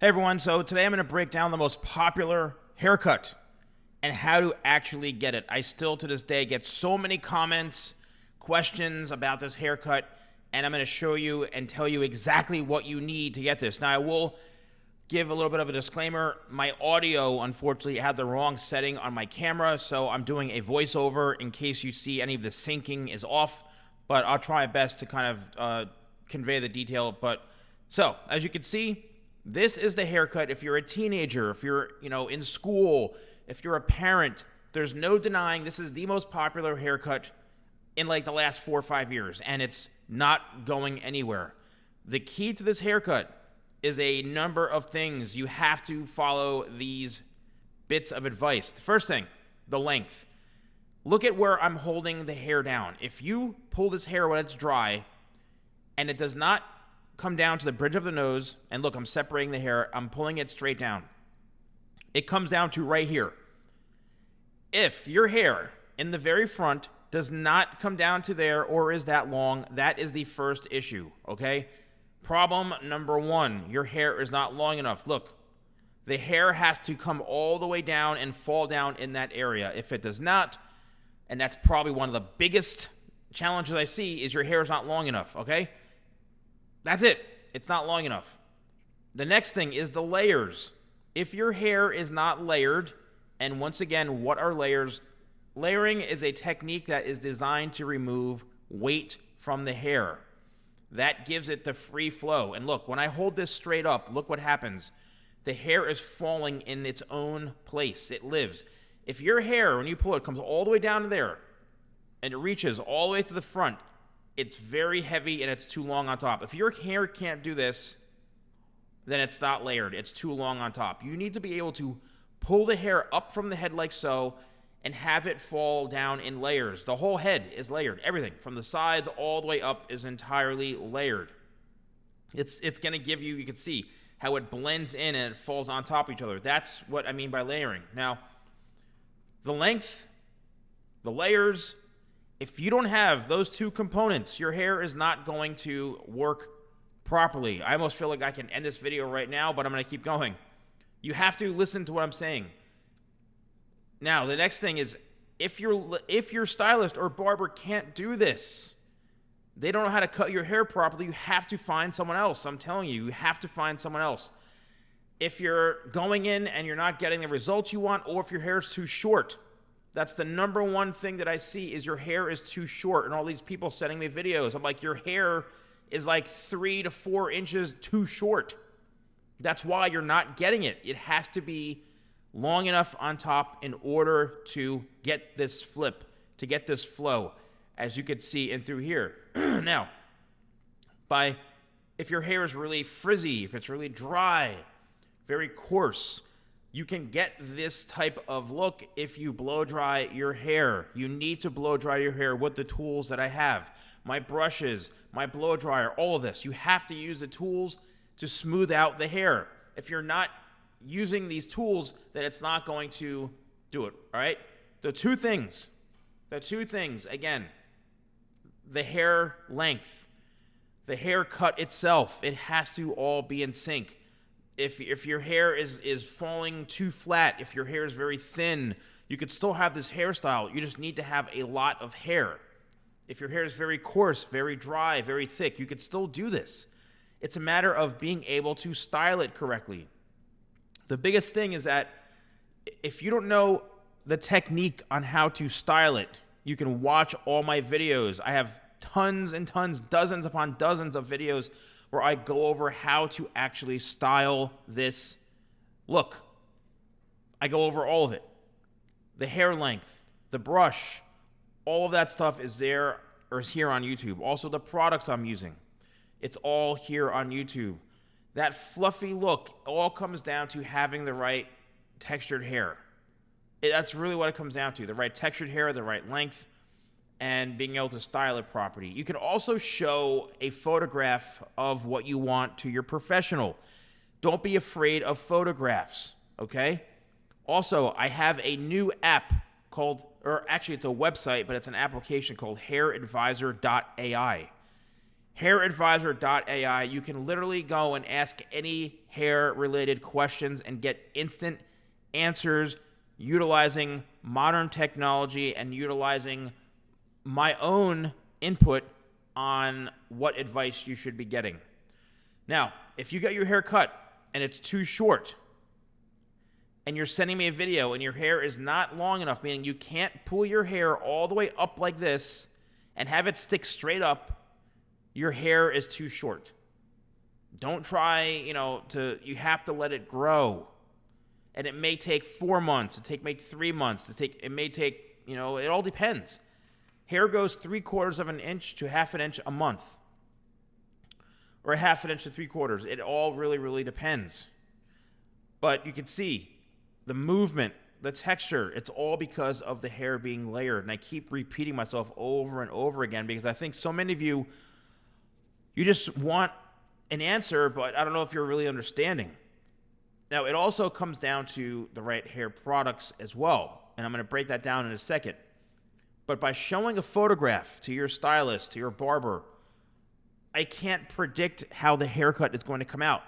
Hey everyone, so today I'm going to break down the most popular haircut and how to actually get it. I still to this day get so many comments, questions about this haircut, and I'm going to show you and tell you exactly what you need to get this. Now I will give a little bit of a disclaimer. My audio unfortunately had the wrong setting on my camera, so I'm doing a voiceover in case you see any of the syncing is off, but I'll try my best to kind of convey the detail. So as you can see, this is the haircut if you're a teenager, if you're, in school, if you're a parent. There's no denying this is the most popular haircut in like the last 4 or 5 years, and it's not going anywhere. The key to this haircut is a number of things. You have to follow these bits of advice. The first thing, the length. Look at where I'm holding the hair down. If you pull this hair when it's dry and it does not come down to the bridge of the nose, and look, I'm separating the hair, I'm pulling it straight down. It comes down to right here. If your hair in the very front does not come down to there or is that long, that is the first issue, okay? Problem number one, your hair is not long enough. Look, the hair has to come all the way down and fall down in that area. If it does not, and that's probably one of the biggest challenges I see, is your hair is not long enough, okay? That's it. It's not long enough. The next thing is the layers. If your hair is not layered, and once again, what are layers? Layering is a technique that is designed to remove weight from the hair. That gives it the free flow. And look, when I hold this straight up, look what happens. The hair is falling in its own place. It lives. If your hair, when you pull it, comes all the way down to there, and it reaches all the way to the front, it's very heavy and it's too long on top. If your hair can't do this, then it's not layered. It's too long on top. You need to be able to pull the hair up from the head like so and have it fall down in layers. The whole head is layered. Everything from the sides all the way up is entirely layered. It's going to give you can see how it blends in and it falls on top of each other. That's what I mean by layering. Now, the length, the layers, if you don't have those two components, your hair is not going to work properly. I almost feel like I can end this video right now, but I'm going to keep going. You have to listen to what I'm saying. Now, the next thing is if your stylist or barber can't do this, they don't know how to cut your hair properly, you have to find someone else. I'm telling you, you have to find someone else. If you're going in and you're not getting the results you want, or if your hair is too short, that's the number one thing that I see is your hair is too short. And all these people sending me videos, I'm like, your hair is like 3 to 4 inches too short. That's why you're not getting it. It has to be long enough on top in order to get this flip, to get this flow, as you can see in through here. Now, if your hair is really frizzy, if it's really dry, very coarse, you can get this type of look if you blow dry your hair. You need to blow dry your hair with the tools that I have. My brushes, my blow dryer, all of this. You have to use the tools to smooth out the hair. If you're not using these tools, then it's not going to do it, all right? The two things, again, the hair length, the haircut itself, it has to all be in sync. If your hair is falling too flat, if your hair is very thin, you could still have this hairstyle. You just need to have a lot of hair. If your hair is very coarse, very dry, very thick, you could still do this. It's a matter of being able to style it correctly. The biggest thing is that if you don't know the technique on how to style it, you can watch all my videos. I have tons and tons, dozens upon dozens of videos where I go over how to actually style this look. I go over all of it. The hair length, the brush, all of that stuff is there or is here on YouTube. Also the products I'm using. It's all here on YouTube. That fluffy look all comes down to having the right textured hair. That's really what it comes down to. The right textured hair, the right length, and being able to style it properly. You can also show a photograph of what you want to your professional. Don't be afraid of photographs, okay? Also, I have a new app called, or actually it's a website, but it's an application called hairadvisor.ai. hairadvisor.ai. You can literally go and ask any hair-related questions and get instant answers utilizing modern technology and utilizing my own input on what advice you should be getting. Now, if you get your hair cut and it's too short and you're sending me a video and your hair is not long enough, meaning you can't pull your hair all the way up like this and have it stick straight up, your hair is too short. Don't try, you have to let it grow. And it may take 4 months, it may take 3 months, it may take, it all depends. Hair goes 3/4 of an inch to 1/2 inch a month. Or 1/2 inch to 3/4. It all really, really depends. But you can see the movement, the texture, it's all because of the hair being layered. And I keep repeating myself over and over again because I think so many of you just want an answer, but I don't know if you're really understanding. Now, it also comes down to the right hair products as well. And I'm going to break that down in a second. But by showing a photograph to your stylist, to your barber, I can't predict how the haircut is going to come out.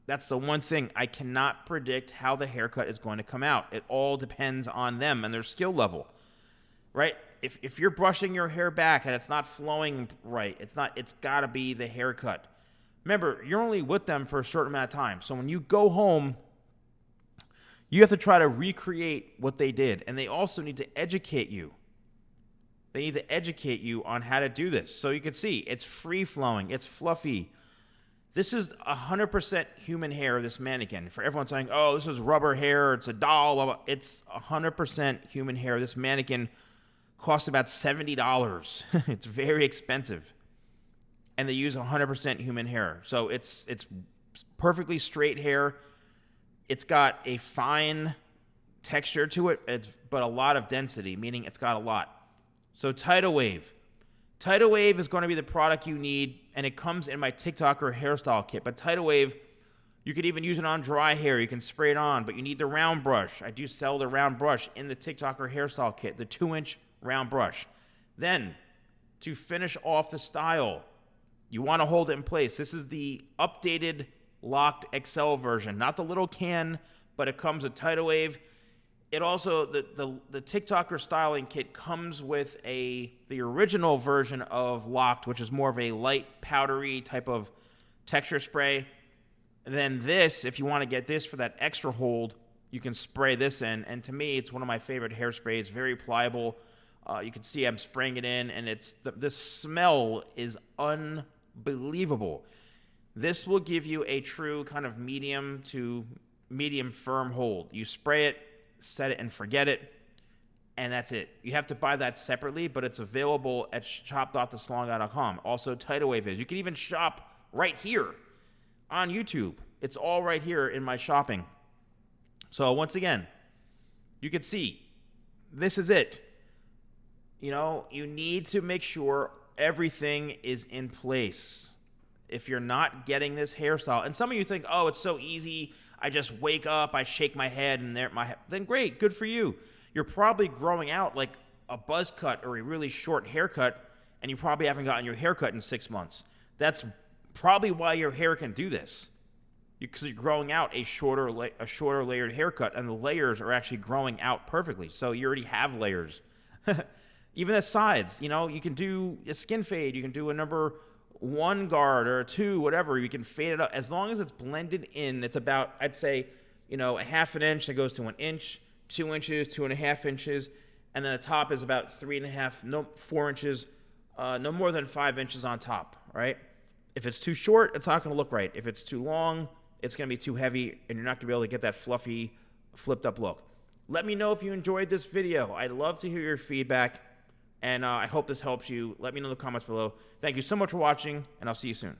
That's the one thing. I cannot predict how the haircut is going to come out. It all depends on them and their skill level, right? If you're brushing your hair back and it's not flowing right, it's got to be the haircut. Remember, you're only with them for a certain amount of time. So when you go home, you have to try to recreate what they did. And they also need to educate you. They need to educate you on how to do this. So you can see it's free-flowing. It's fluffy. This is 100% human hair, this mannequin. For everyone saying, oh, this is rubber hair, it's a doll, blah, blah. It's 100% human hair. This mannequin costs about $70. It's very expensive. And they use 100% human hair. So it's perfectly straight hair. It's got a fine texture to it, but a lot of density, meaning it's got a lot. So Tidal Wave. Tidal Wave is going to be the product you need, and it comes in my TikToker hairstyle kit. But Tidal Wave, you could even use it on dry hair. You can spray it on, but you need the round brush. I do sell the round brush in the TikToker hairstyle kit, the 2-inch round brush. Then, to finish off the style, you want to hold it in place. This is the updated locked XL version, not the little can, but it comes with Tidal Wave. It also, the TikToker styling kit comes with the original version of Locked, which is more of a light, powdery type of texture spray. And then this, if you want to get this for that extra hold, you can spray this in. And to me, it's one of my favorite hairsprays. Very pliable. You can see I'm spraying it in, and the smell is unbelievable. This will give you a true kind of medium to medium firm hold. You spray it, set it and forget it, and that's it. You have to buy that separately, but it's available at shop.thesalonguy.com. Also, Tidal Wave is. You can even shop right here on YouTube. It's all right here in my shopping. So once again, you can see this is it. You need to make sure everything is in place. If you're not getting this hairstyle, and some of you think, oh, it's so easy, I just wake up, I shake my head, and then great, good for you. You're probably growing out like a buzz cut or a really short haircut, and you probably haven't gotten your haircut in 6 months. That's probably why your hair can do this, because you're growing out a shorter layered haircut, and the layers are actually growing out perfectly. So you already have layers. Even the sides, you can do a skin fade, you can do a number 1 guard or a 2, whatever. You can fade it up as long as it's blended in. It's about, I'd say, a 1/2 inch that goes to 1 inch, 2 inches, 2.5 inches, and then the top is about 3.5, 4 inches, no more than 5 inches on top, right? If it's too short, it's not going to look right. If it's too long, it's going to be too heavy, and you're not going to be able to get that fluffy, flipped up look. Let me know if you enjoyed this video. I'd love to hear your feedback. And I hope this helps you. Let me know in the comments below. Thank you so much for watching, and I'll see you soon.